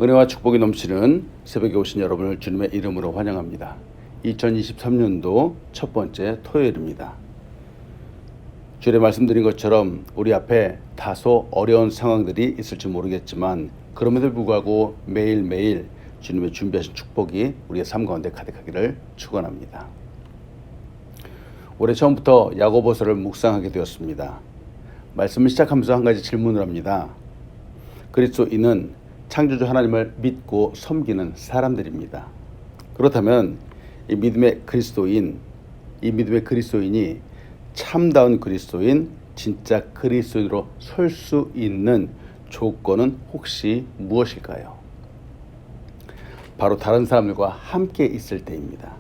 은혜와 축복이 넘치는 새벽에 오신 여러분을 주님의 이름으로 환영합니다. 2023년도 첫 번째 토요일입니다. 주일에 말씀드린 것처럼 우리 앞에 다소 어려운 상황들이 있을지 모르겠지만 그럼에도 불구하고 매일매일 주님의 준비하신 축복이 우리의 삶 가운데 가득하기를 축원합니다. 올해 처음부터 야고보서를 묵상하게 되었습니다. 말씀을 시작하면서 한 가지 질문을 합니다. 그리스도인은 창조주 하나님을 믿고 섬기는 사람들입니다. 그렇다면 이 믿음의 그리스도인이 참다운 그리스도인, 진짜 그리스도인으로 설 수 있는 조건은 혹시 무엇일까요? 바로 다른 사람들과 함께 있을 때입니다.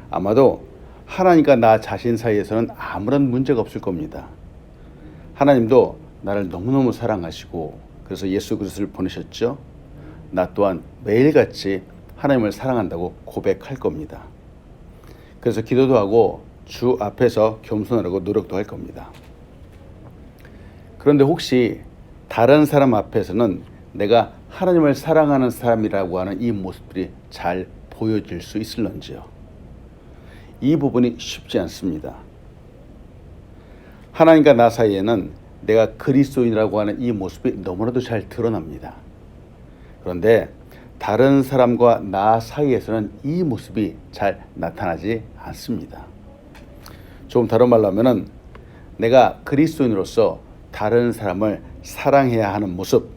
아마도 하나님과 나 자신 사이에서는 아무런 문제가 없을 겁니다. 하나님도 나를 너무너무 사랑하시고 그래서 예수 그리스도를 보내셨죠. 나 또한 매일같이 하나님을 사랑한다고 고백할 겁니다. 그래서 기도도 하고 주 앞에서 겸손하려고 노력도 할 겁니다. 그런데 혹시 다른 사람 앞에서는 내가 하나님을 사랑하는 사람이라고 하는 이 모습들이 잘 보여질 수 있을런지요? 이 부분이 쉽지 않습니다. 하나님과 나 사이에는 내가 그리스도인이라고 하는 이 모습이 너무나도 잘 드러납니다. 그런데 다른 사람과 나 사이에서는 이 모습이 잘 나타나지 않습니다. 조금 다른 말로 하면은 내가 그리스도인으로서 다른 사람을 사랑해야 하는 모습,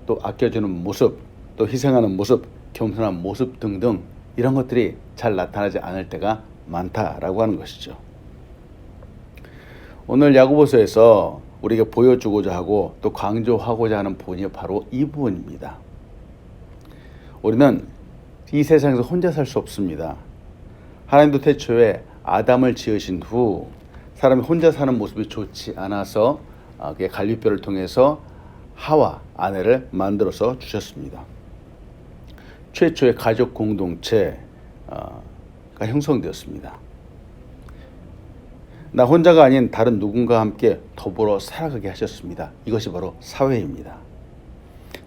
또 아껴주는 모습, 또 희생하는 모습, 겸손한 모습 등등 이런 것들이 잘 나타나지 않을 때가 많다라고 하는 것이죠. 오늘 야고보서에서 우리가 보여주고자 하고 또 강조하고자 하는 부분이 바로 이 부분입니다. 우리는 이 세상에서 혼자 살 수 없습니다. 하나님도 태초에 아담을 지으신 후 사람이 혼자 사는 모습이 좋지 않아서 갈빗뼈를 통해서 하와 아내를 만들어서 주셨습니다. 최초의 가족 공동체가 형성되었습니다. 나 혼자가 아닌 다른 누군가와 함께 더불어 살아가게 하셨습니다. 이것이 바로 사회입니다.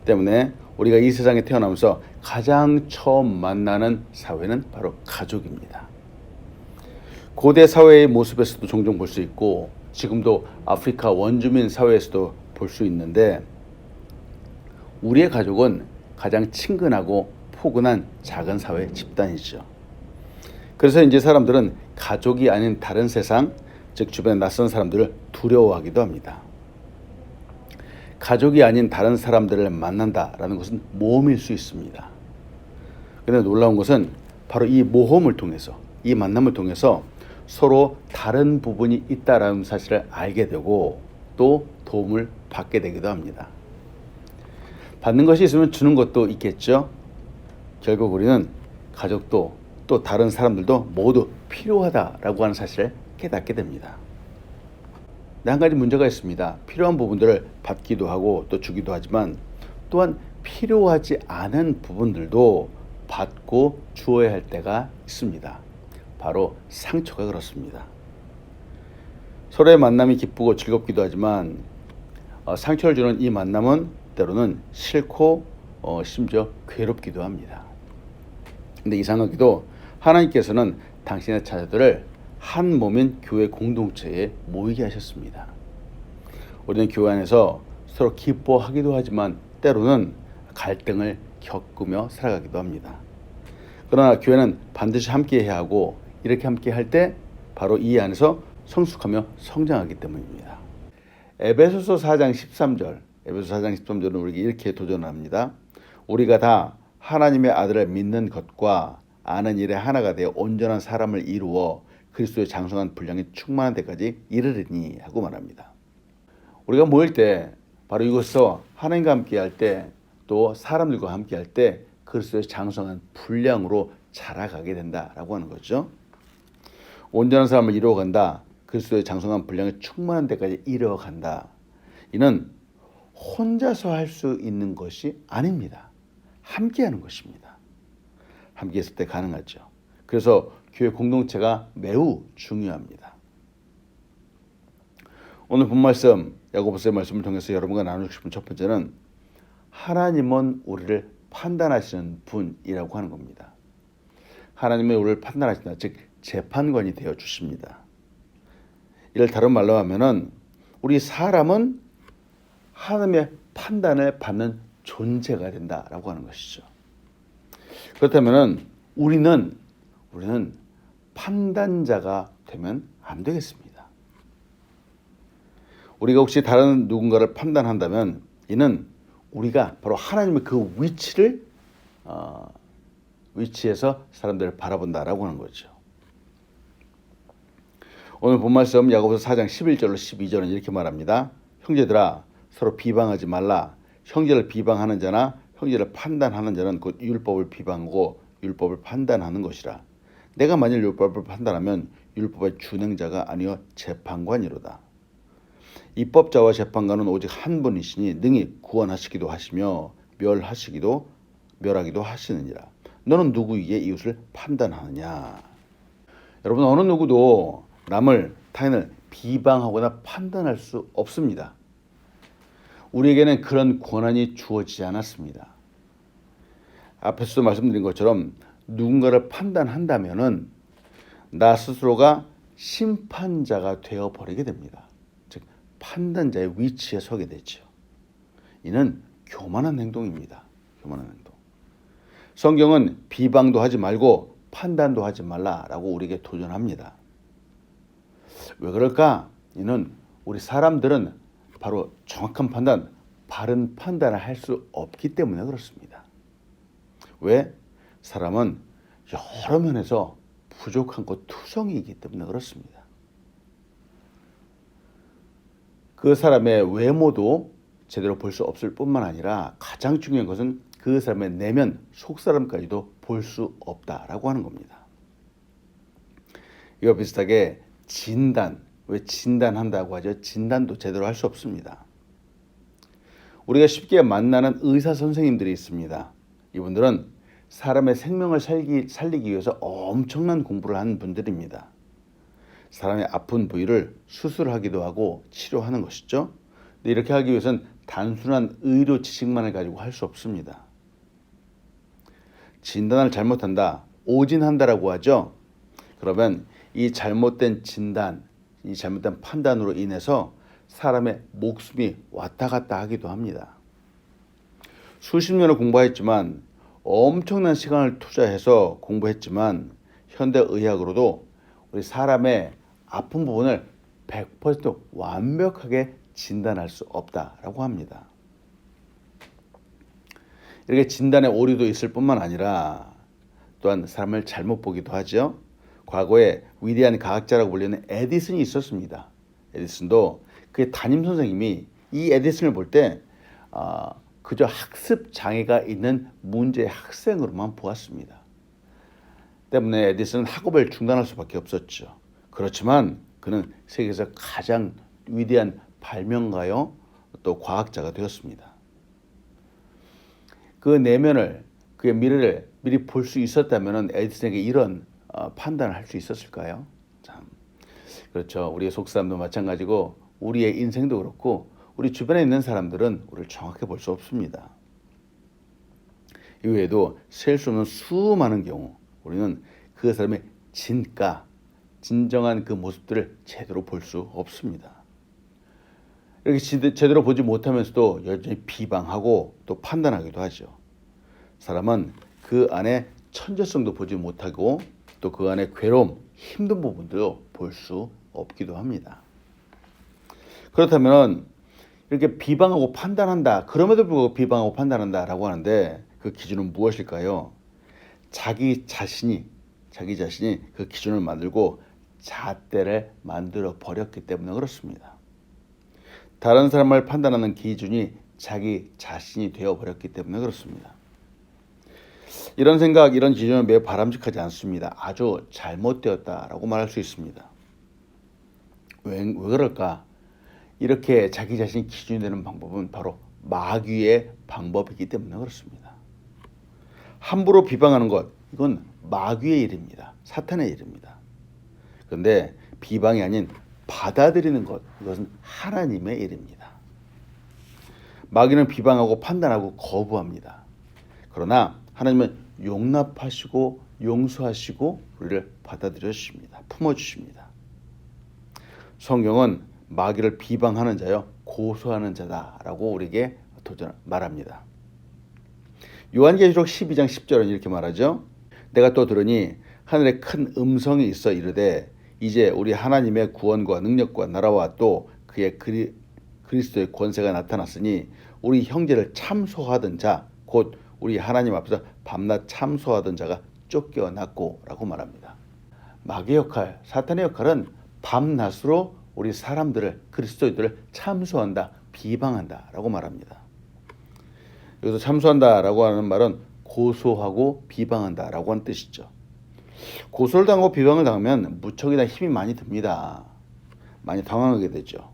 때문에 우리가 이 세상에 태어나면서 가장 처음 만나는 사회는 바로 가족입니다. 고대 사회의 모습에서도 종종 볼 수 있고 지금도 아프리카 원주민 사회에서도 볼 수 있는데 우리의 가족은 가장 친근하고 포근한 작은 사회 집단이죠. 그래서 이제 사람들은 가족이 아닌 다른 세상, 즉 주변의 낯선 사람들을 두려워하기도 합니다. 가족이 아닌 다른 사람들을 만난다라는 것은 모험일 수 있습니다. 그런데 놀라운 것은 바로 이 모험을 통해서, 이 만남을 통해서 서로 다른 부분이 있다라는 사실을 알게 되고 또 도움을 받게 되기도 합니다. 받는 것이 있으면 주는 것도 있겠죠. 결국 우리는 가족도 또 다른 사람들도 모두 필요하다라고 하는 사실을 깨닫게 됩니다. 근데 한 가지 문제가 있습니다. 필요한 부분들을 받기도 하고 또 주기도 하지만 또한 필요하지 않은 부분들도 받고 주어야 할 때가 있습니다. 바로 상처가 그렇습니다. 서로의 만남이 기쁘고 즐겁기도 하지만 상처를 주는 이 만남은 때로는 싫고 심지어 괴롭기도 합니다. 근데 이상하게도 하나님께서는 당신의 자녀들을 한 몸인 교회 공동체에 모이게 하셨습니다. 우리는 교회 안에서 서로 기뻐하기도 하지만 때로는 갈등을 겪으며 살아가기도 합니다. 그러나 교회는 반드시 함께 해야 하고 이렇게 함께 할 때 바로 이 안에서 성숙하며 성장하기 때문입니다. 에베소서 4장 13절은 우리에게 이렇게 도전합니다. 우리가 다 하나님의 아들을 믿는 것과 아는 일에 하나가 되어 온전한 사람을 이루어 그리스도의 장성한 분량이 충만한 데까지 이르리니 하고 말합니다. 우리가 모일 때 바로 이것서 하나님과 함께 할 때 또 사람들과 함께 할 때 그리스도의 장성한 분량으로 자라가게 된다라고 하는 거죠. 온전한 사람을 이루어간다. 그리스도의 장성한 분량이 충만한 데까지 이루어간다. 이는 혼자서 할 수 있는 것이 아닙니다. 함께하는 것입니다. 함께 있을 때 가능하죠. 그래서 교회 공동체가 매우 중요합니다. 오늘 본 말씀 야고보서의 말씀을 통해서 여러분과 나누고 싶은 첫 번째는 하나님은 우리를 판단하시는 분이라고 하는 겁니다. 하나님이 우리를 판단하신다. 즉 재판관이 되어 주십니다. 이를 다른 말로 하면은 우리 사람은 하나님의 판단을 받는 존재가 된다라고 하는 것이죠. 그렇다면은 우리는 판단자가 되면 안 되겠습니다. 우리가 혹시 다른 누군가를 판단한다면 이는 우리가 바로 하나님의 그 위치에서 사람들을 바라본다라고 하는 거죠. 오늘 본 말씀 야고보서 4장 11절로 12절은 이렇게 말합니다. 형제들아 서로 비방하지 말라. 형제를 비방하는 자나 형제를 판단하는 자는 곧 율법을 비방하고 율법을 판단하는 것이라. 내가 만일 율법을 판단하면 율법의 준행자가 아니요 재판관이로다. 입법자와 재판관은 오직 한 분이시니 능히 구원하시기도 하시며 멸하기도 하시느니라. 너는 누구에게 이웃을 판단하느냐? 여러분 어느 누구도 타인을 비방하거나 판단할 수 없습니다. 우리에게는 그런 권한이 주어지지 않았습니다. 앞에서도 말씀드린 것처럼 누군가를 판단한다면은 나 스스로가 심판자가 되어버리게 됩니다. 즉 판단자의 위치에 서게 되죠. 이는 교만한 행동입니다. 교만한 행동. 성경은 비방도 하지 말고 판단도 하지 말라라고 우리에게 도전합니다. 왜 그럴까? 이는 우리 사람들은 바로 정확한 판단, 바른 판단을 할 수 없기 때문에 그렇습니다. 왜? 사람은 여러 면에서 부족한 것 투성이이기 때문에 그렇습니다. 그 사람의 외모도 제대로 볼 수 없을 뿐만 아니라 가장 중요한 것은 그 사람의 내면, 속사람까지도 볼 수 없다라고 하는 겁니다. 이와 비슷하게 왜 진단한다고 하죠? 진단도 제대로 할 수 없습니다. 우리가 쉽게 만나는 의사 선생님들이 있습니다. 이분들은 사람의 생명을 살리기 위해서 엄청난 공부를 하는 분들입니다. 사람의 아픈 부위를 수술하기도 하고 치료하는 것이죠. 근데 이렇게 하기 위해서는 단순한 의료 지식만을 가지고 할 수 없습니다. 진단을 잘못한다, 오진한다라고 하죠. 그러면 이 잘못된 진단, 이 잘못된 판단으로 인해서 사람의 목숨이 왔다 갔다 하기도 합니다. 수십 년을 공부했지만 엄청난 시간을 투자해서 공부했지만 현대의학으로도 우리 사람의 아픈 부분을 100% 완벽하게 진단할 수 없다라고 합니다. 이렇게 진단에 오류도 있을 뿐만 아니라 또한 사람을 잘못 보기도 하죠. 과거에 위대한 과학자라고 불리는 에디슨이 있었습니다. 에디슨도 그의 담임 선생님이 이 에디슨을 볼 때 그저 학습 장애가 있는 문제의 학생으로만 보았습니다. 때문에 에디슨은 학업을 중단할 수밖에 없었죠. 그렇지만 그는 세계에서 가장 위대한 발명가요 또 과학자가 되었습니다. 그 내면을, 그의 미래를 미리 볼 수 있었다면 에디슨에게 이런 판단을 할 수 있었을까요? 참 그렇죠. 우리의 속사람도 마찬가지고 우리의 인생도 그렇고 우리 주변에 있는 사람들은 우리를 정확히 볼 수 없습니다. 이외에도 셀 수 없는 수많은 경우 우리는 그 사람의 진정한 그 모습들을 제대로 볼 수 없습니다. 이렇게 제대로 보지 못하면서도 여전히 비방하고 또 판단하기도 하죠. 사람은 그 안에 천재성도 보지 못하고 또 그 안에 괴로움, 힘든 부분도 볼 수 없기도 합니다. 그렇다면 이렇게 비방하고 판단한다. 그럼에도 불구하고 비방하고 판단한다라고 하는데 그 기준은 무엇일까요? 자기 자신이 그 기준을 만들고 잣대를 만들어 버렸기 때문에 그렇습니다. 다른 사람을 판단하는 기준이 자기 자신이 되어버렸기 때문에 그렇습니다. 이런 생각, 이런 기준은 매우 바람직하지 않습니다. 아주 잘못되었다라고 말할 수 있습니다. 왜 그럴까? 이렇게 자기 자신이 기준이 되는 방법은 바로 마귀의 방법이기 때문에 그렇습니다. 함부로 비방하는 것, 이건 마귀의 일입니다. 사탄의 일입니다. 그런데 비방이 아닌 받아들이는 것, 이것은 하나님의 일입니다. 마귀는 비방하고 판단하고 거부합니다. 그러나 하나님은 용납하시고 용서하시고 우리를 받아들여 주십니다. 품어주십니다. 성경은 마귀를 비방하는 자여 고소하는 자다라고 우리에게 말합니다. 요한계시록 12장 10절은 이렇게 말하죠. 내가 또 들으니 하늘에 큰 음성이 있어 이르되 이제 우리 하나님의 구원과 능력과 나라와 또 그의 그리스도의 권세가 나타났으니 우리 형제를 참소하던 자 곧 우리 하나님 앞에서 밤낮 참소하던 자가 쫓겨났고 라고 말합니다. 마귀의 역할, 사탄의 역할은 밤낮으로 우리 사람들을, 그리스도인들을 참소한다, 비방한다 라고 말합니다. 여기서 참소한다 라고 하는 말은 고소하고 비방한다 라고 하는 뜻이죠. 고소를 당하고 비방을 당하면 무척이나 힘이 많이 듭니다. 많이 당황하게 되죠.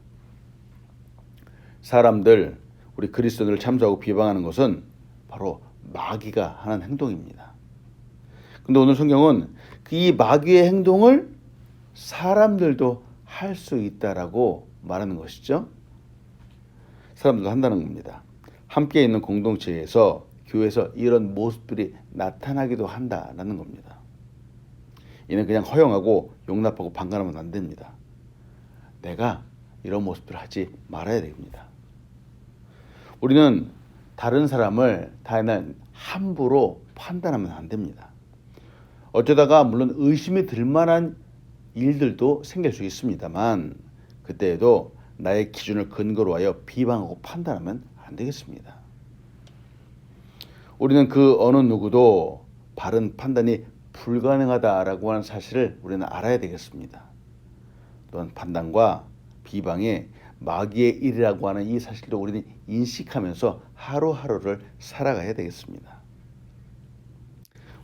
사람들, 우리 그리스도인을 참소하고 비방하는 것은 바로 마귀가 하는 행동입니다. 근데 오늘 성경은 이 마귀의 행동을 사람들도 할 수 있다라고 말하는 것이죠. 사람들도 한다는 겁니다. 함께 있는 공동체에서 교회에서 이런 모습들이 나타나기도 한다라는 겁니다. 이는 그냥 허용하고 용납하고 방관하면 안 됩니다. 내가 이런 모습들을 하지 말아야 됩니다. 우리는 다른 사람을 다른 함부로 판단하면 안 됩니다. 어쩌다가 물론 의심이 들 만한 일들도 생길 수 있습니다만 그때에도 나의 기준을 근거로 하여 비방하고 판단하면 안 되겠습니다. 우리는 그 어느 누구도 바른 판단이 불가능하다라고 하는 사실을 우리는 알아야 되겠습니다. 또한 판단과 비방이 마귀의 일이라고 하는 이 사실도 우리는 인식하면서 하루하루를 살아가야 되겠습니다.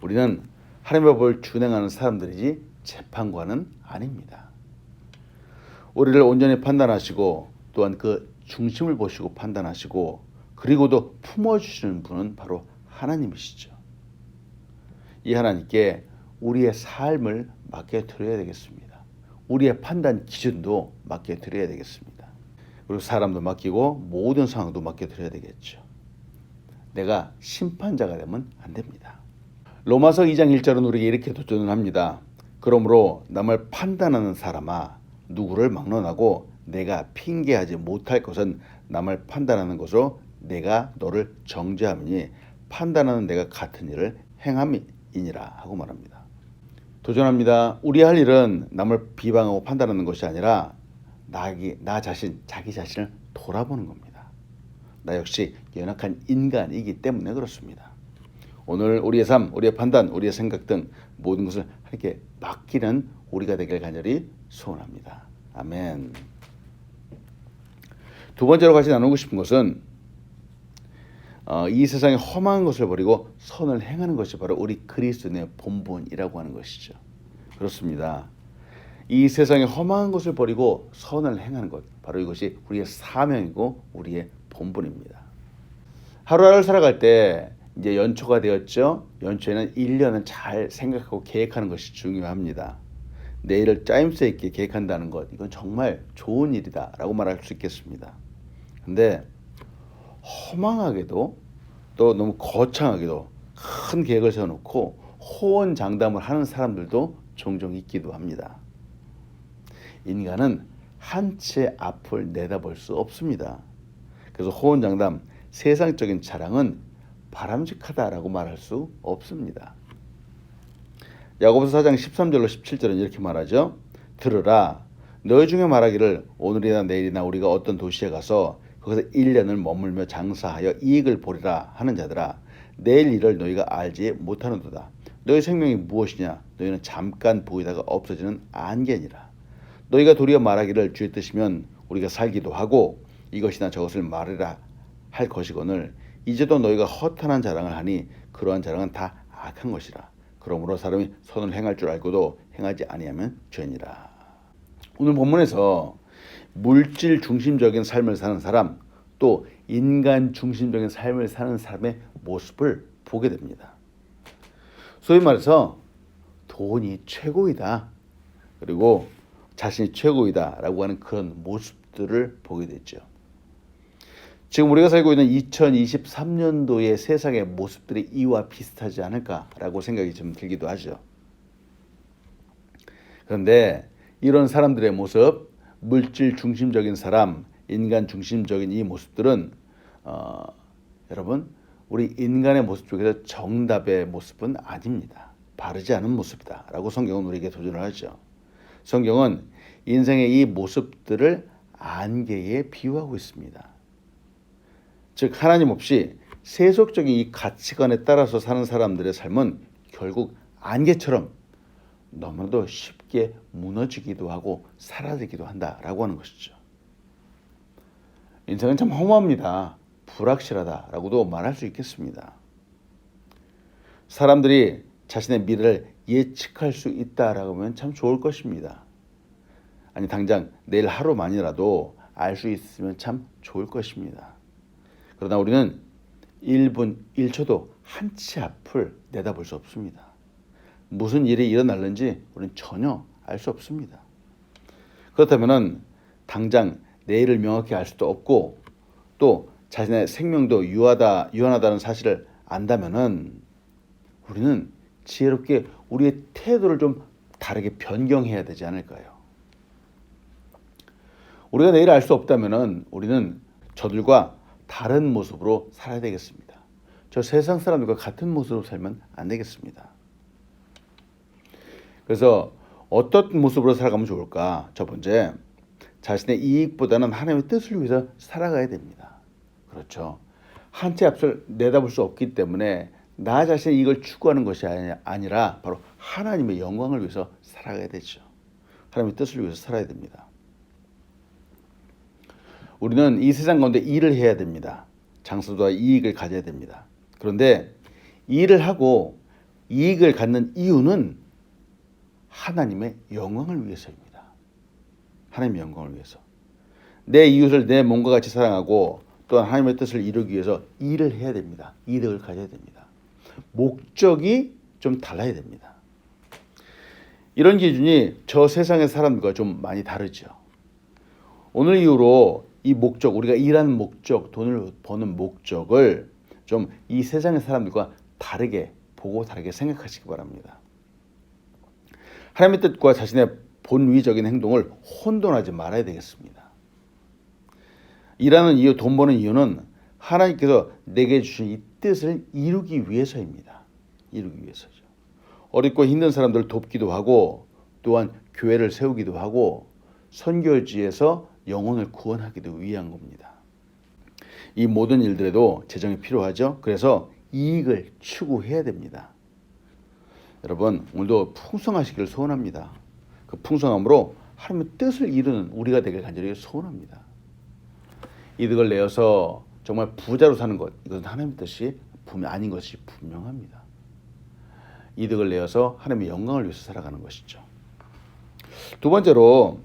우리는 하나님의 법을 준행하는 사람들이지 재판관은 아닙니다. 우리를 온전히 판단하시고 또한 그 중심을 보시고 판단하시고 그리고도 품어주시는 분은 바로 하나님이시죠. 이 하나님께 우리의 삶을 맡겨드려야 되겠습니다. 우리의 판단 기준도 맡겨드려야 되겠습니다. 그리고 사람도 맡기고 모든 상황도 맡겨드려야 되겠죠. 내가 심판자가 되면 안 됩니다. 로마서 2장 1절은 우리에게 이렇게 도전을 합니다. 그러므로 남을 판단하는 사람아 누구를 막론하고 내가 핑계하지 못할 것은 남을 판단하는 것으로 내가 너를 정죄함이니 판단하는 내가 같은 일을 행함이니라 하고 말합니다. 도전합니다. 우리 할 일은 남을 비방하고 판단하는 것이 아니라 나 자신, 자기 자신을 돌아보는 겁니다. 나 역시 연약한 인간이기 때문에 그렇습니다. 오늘 우리의 삶, 우리의 판단, 우리의 생각 등 모든 것을 하나님께 맡기는 우리가 되길 간절히 소원합니다. 아멘. 두 번째로 같이 나누고 싶은 것은 이 세상에 험한 것을 버리고 선을 행하는 것이 바로 우리 그리스도인의 본분이라고 하는 것이죠. 그렇습니다. 이 세상에 험한 것을 버리고 선을 행하는 것, 바로 이것이 우리의 사명이고 우리의 본분입니다. 하루하루를 살아갈 때 이제 연초가 되었죠. 연초에는 1년을 잘 생각하고 계획하는 것이 중요합니다. 내일을 짜임새 있게 계획한다는 것, 이건 정말 좋은 일이다 라고 말할 수 있겠습니다. 근데 허망하게도 또 너무 거창하게도 큰 계획을 세워놓고 호언장담을 하는 사람들도 종종 있기도 합니다. 인간은 한 채 앞을 내다볼 수 없습니다. 그래서 호언장담, 세상적인 자랑은 바람직하다라고 말할 수 없습니다. 야고보서 4장 13절로 17절은 이렇게 말하죠. 들으라, 너희 중에 말하기를 오늘이나 내일이나 우리가 어떤 도시에 가서 거기서 1년을 머물며 장사하여 이익을 보리라 하는 자들아, 내일 일을 너희가 알지 못하는도다. 너희 생명이 무엇이냐? 너희는 잠깐 보이다가 없어지는 안개니라. 너희가 도리어 말하기를 주의 뜻이면 우리가 살기도 하고 이것이나 저것을 말하라 할 것이거늘 이제도 너희가 허탄한 자랑을 하니 그러한 자랑은 다 악한 것이라. 그러므로 사람이 선을 행할 줄 알고도 행하지 아니하면 죄니라. 오늘 본문에서 물질 중심적인 삶을 사는 사람, 또 인간 중심적인 삶을 사는 사람의 모습을 보게 됩니다. 소위 말해서 돈이 최고이다, 그리고 자신이 최고이다 라고 하는 그런 모습들을 보게 되죠. 지금 우리가 살고 있는 2023년도의 세상의 모습들이 이와 비슷하지 않을까라고 생각이 좀 들기도 하죠. 그런데 이런 사람들의 모습, 물질 중심적인 사람, 인간 중심적인 이 모습들은 여러분, 우리 인간의 모습 중에서 정답의 모습은 아닙니다. 바르지 않은 모습이다라고 성경은 우리에게 도전을 하죠. 성경은 인생의 이 모습들을 안개에 비유하고 있습니다. 즉 하나님 없이 세속적인 이 가치관에 따라서 사는 사람들의 삶은 결국 안개처럼 너무나도 쉽게 무너지기도 하고 사라지기도 한다라고 하는 것이죠. 인생은 참 허무합니다. 불확실하다라고도 말할 수 있겠습니다. 사람들이 자신의 미래를 예측할 수 있다라고 하면 참 좋을 것입니다. 아니 당장 내일 하루만이라도 알 수 있으면 참 좋을 것입니다. 그러나 우리는 1분 1초도 한 치 앞을 내다볼 수 없습니다. 무슨 일이 일어날는지 우리는 전혀 알 수 없습니다. 그렇다면 당장 내일을 명확히 알 수도 없고 또 자신의 생명도 유한하다는 사실을 안다면은 우리는 지혜롭게 우리의 태도를 좀 다르게 변경해야 되지 않을까요? 우리가 내일 알 수 없다면은 우리는 저들과 다른 모습으로 살아야 되겠습니다. 저 세상 사람들과 같은 모습으로 살면 안 되겠습니다. 그래서 어떤 모습으로 살아가면 좋을까? 첫 번째, 자신의 이익보다는 하나님의 뜻을 위해서 살아가야 됩니다. 그렇죠. 한 치 앞을 내다볼 수 없기 때문에 나 자신의 이익을 추구하는 것이 아니라 바로 하나님의 영광을 위해서 살아가야 되죠. 하나님의 뜻을 위해서 살아야 됩니다. 우리는 이 세상 가운데 일을 해야 됩니다. 장수도와 이익을 가져야 됩니다. 그런데 일을 하고 이익을 갖는 이유는 하나님의 영광을 위해서입니다. 하나님의 영광을 위해서. 내 이웃을 내 몸과 같이 사랑하고 또한 하나님의 뜻을 이루기 위해서 일을 해야 됩니다. 이득을 가져야 됩니다. 목적이 좀 달라야 됩니다. 이런 기준이 저 세상의 사람들과 좀 많이 다르죠. 오늘 이후로 이 목적, 우리가 일하는 목적, 돈을 버는 목적을 좀 이 세상의 사람들과 다르게 보고 다르게 생각하시기 바랍니다. 하나님의 뜻과 자신의 본위적인 행동을 혼돈하지 말아야 되겠습니다. 일하는 이유, 돈 버는 이유는 하나님께서 내게 주신 이 뜻을 이루기 위해서입니다. 이루기 위해서죠. 어렵고 힘든 사람들을 돕기도 하고 또한 교회를 세우기도 하고 선교지에서 영혼을 구원하기도 위한 겁니다. 이 모든 일들에도 재정이 필요하죠. 그래서 이익을 추구해야 됩니다. 여러분 오늘도 풍성하시기를 소원합니다. 그 풍성함으로 하나님의 뜻을 이루는 우리가 되길 간절히 소원합니다. 이득을 내어서 정말 부자로 사는 것, 이것은 하나님의 뜻이 아닌 것이 분명합니다. 이득을 내어서 하나님의 영광을 위해서 살아가는 것이죠. 두 번째로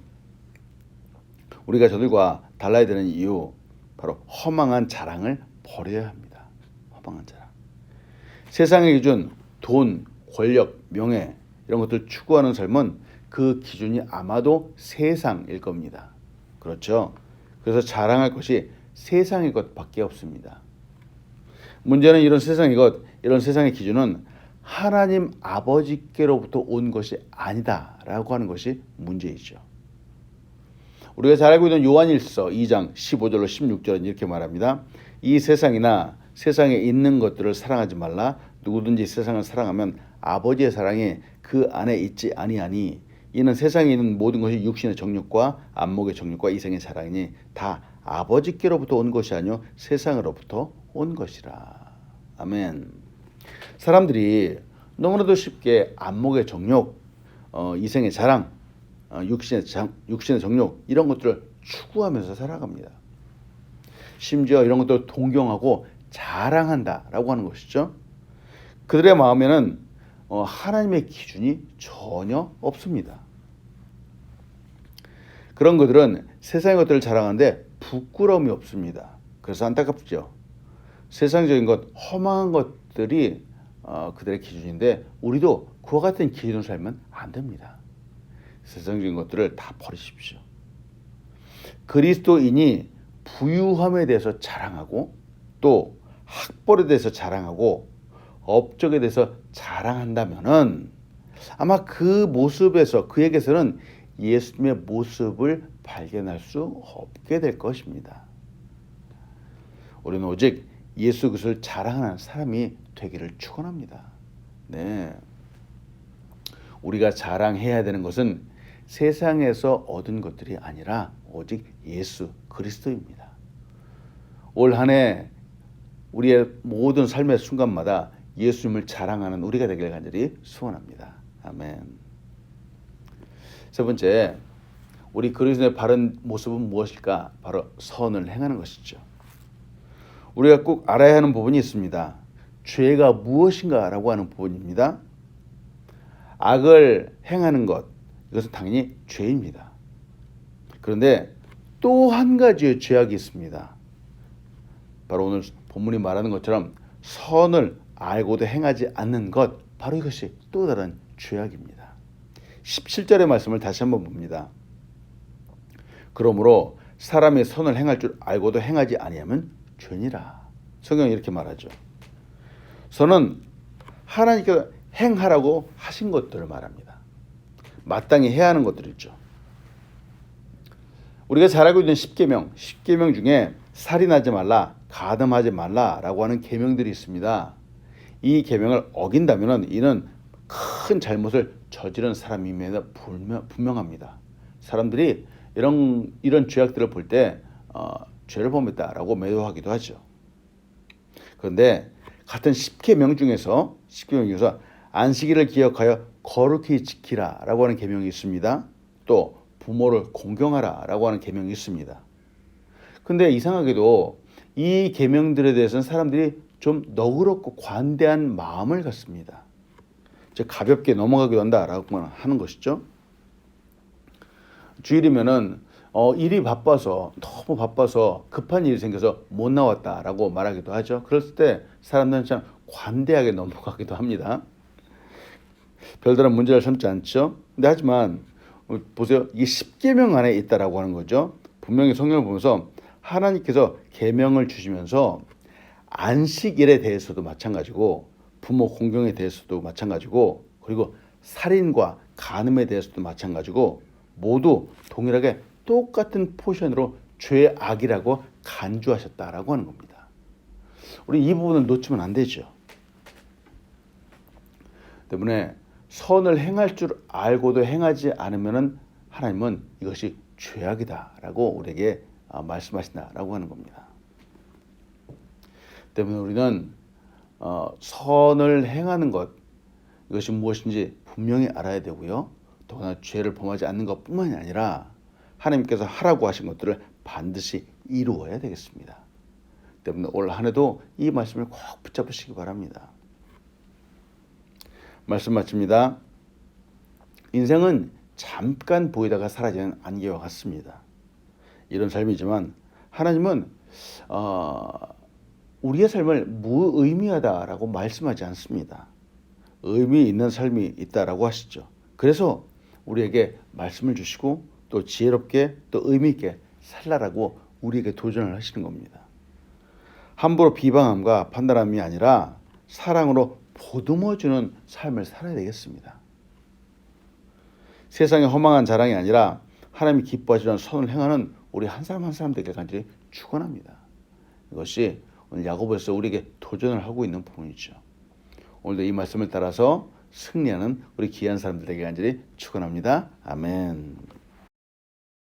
우리가 저들과 달라야 되는 이유, 바로 허망한 자랑을 버려야 합니다. 허망한 자랑. 세상의 기준, 돈, 권력, 명예 이런 것들 추구하는 삶은 그 기준이 아마도 세상일 겁니다. 그렇죠? 그래서 자랑할 것이 세상의 것밖에 없습니다. 문제는 이런 세상의 것, 이런 세상의 기준은 하나님 아버지께로부터 온 것이 아니다라고 하는 것이 문제이죠. 우리가 잘 알고 있는 요한일서 2장 15절로 16절은 이렇게 말합니다. 이 세상이나 세상에 있는 것들을 사랑하지 말라. 누구든지 세상을 사랑하면 아버지의 사랑이 그 안에 있지 아니하니 이는 세상에 있는 모든 것이 육신의 정욕과 안목의 정욕과 이생의 자랑이니 다 아버지께로부터 온 것이 아니요 세상으로부터 온 것이라. 아멘. 사람들이 너무나도 쉽게 안목의 정욕, 이생의 자랑, 육신의 정욕 이런 것들을 추구하면서 살아갑니다. 심지어 이런 것들을 동경하고 자랑한다라고 하는 것이죠. 그들의 마음에는 하나님의 기준이 전혀 없습니다. 그런 그들은 세상의 것들을 자랑하는데 부끄러움이 없습니다. 그래서 안타깝죠. 세상적인 것, 허망한 것들이 그들의 기준인데 우리도 그와 같은 기준으로 살면 안 됩니다. 세상적인 것들을 다 버리십시오. 그리스도인이 부유함에 대해서 자랑하고 또 학벌에 대해서 자랑하고 업적에 대해서 자랑한다면은 아마 그 모습에서 그에게서는 예수님의 모습을 발견할 수 없게 될 것입니다. 우리는 오직 예수 그리스도를 자랑하는 사람이 되기를 축원합니다. 네. 우리가 자랑해야 되는 것은 세상에서 얻은 것들이 아니라 오직 예수 그리스도입니다. 올 한 해 우리의 모든 삶의 순간마다 예수님을 자랑하는 우리가 되길 간절히 소원합니다. 아멘. 세 번째, 우리 그리스도의 바른 모습은 무엇일까? 바로 선을 행하는 것이죠. 우리가 꼭 알아야 하는 부분이 있습니다. 죄가 무엇인가라고 하는 부분입니다. 악을 행하는 것, 이것은 당연히 죄입니다. 그런데 또 한 가지의 죄악이 있습니다. 바로 오늘 본문이 말하는 것처럼 선을 알고도 행하지 않는 것, 바로 이것이 또 다른 죄악입니다. 17절의 말씀을 다시 한번 봅니다. 그러므로 사람이 선을 행할 줄 알고도 행하지 아니하면 죄니라. 성경이 이렇게 말하죠. 선은 하나님께서 행하라고 하신 것들을 말합니다. 마땅히 해야 하는 것들이죠. 우리가 잘 알고 있는 10계명 중에 살인하지 말라, 가늠하지 말라라고 하는 계명들이 있습니다. 이 계명을 어긴다면 이는 큰 잘못을 저지른 사람임에도 분명합니다. 사람들이 이런 죄악들을 볼 때 죄를 범했다라고 매도하기도 하죠. 그런데 같은 10계명 중에서 안식일을 기억하여 거룩히 지키라라고 하는 계명이 있습니다. 또 부모를 공경하라라고 하는 계명이 있습니다. 근데 이상하게도 이 계명들에 대해서는 사람들이 좀 너그럽고 관대한 마음을 갖습니다. 즉 가볍게 넘어가기도 한다라고 하는 것이죠. 주일이면은 일이 바빠서 너무 바빠서 급한 일이 생겨서 못 나왔다라고 말하기도 하죠. 그럴 때 사람들은 참 관대하게 넘어가기도 합니다. 별다른 문제를 삼지 않죠. 근데 하지만 보세요. 이게 10계명 안에 있다라고 하는 거죠. 분명히 성경을 보면서 하나님께서 계명을 주시면서 안식일에 대해서도 마찬가지고 부모 공경에 대해서도 마찬가지고 그리고 살인과 간음에 대해서도 마찬가지고 모두 동일하게 똑같은 포션으로 죄악이라고 간주하셨다라고 하는 겁니다. 우리 이 부분을 놓치면 안 되죠. 때문에 선을 행할 줄 알고도 행하지 않으면 하나님은 이것이 죄악이다라고 우리에게 말씀하신다라고 하는 겁니다. 때문에 우리는 선을 행하는 것 이것이 무엇인지 분명히 알아야 되고요. 더구나 죄를 범하지 않는 것뿐만이 아니라 하나님께서 하라고 하신 것들을 반드시 이루어야 되겠습니다. 때문에 올 한 해도 이 말씀을 꼭 붙잡으시기 바랍니다. 말씀 마칩니다. 인생은 잠깐 보이다가 사라지는 안개와 같습니다. 이런 삶이지만 하나님은 우리의 삶을 무의미하다라고 말씀하지 않습니다. 의미 있는 삶이 있다라고 하시죠. 그래서 우리에게 말씀을 주시고 또 지혜롭게 또 의미 있게 살라라고 우리에게 도전을 하시는 겁니다. 함부로 비방함과 판단함이 아니라 사랑으로 보듬어주는 삶을 살아야 되겠습니다. 세상의 허망한 자랑이 아니라 하나님이 기뻐하시는 선을 행하는 우리 한 사람 한 사람 되길 간절히 축원합니다. 이것이 오늘 야고보에서 우리에게 도전을 하고 있는 부분이죠. 오늘도 이 말씀을 따라서 승리하는 우리 귀한 사람들 되길 간절히 축원합니다. 아멘.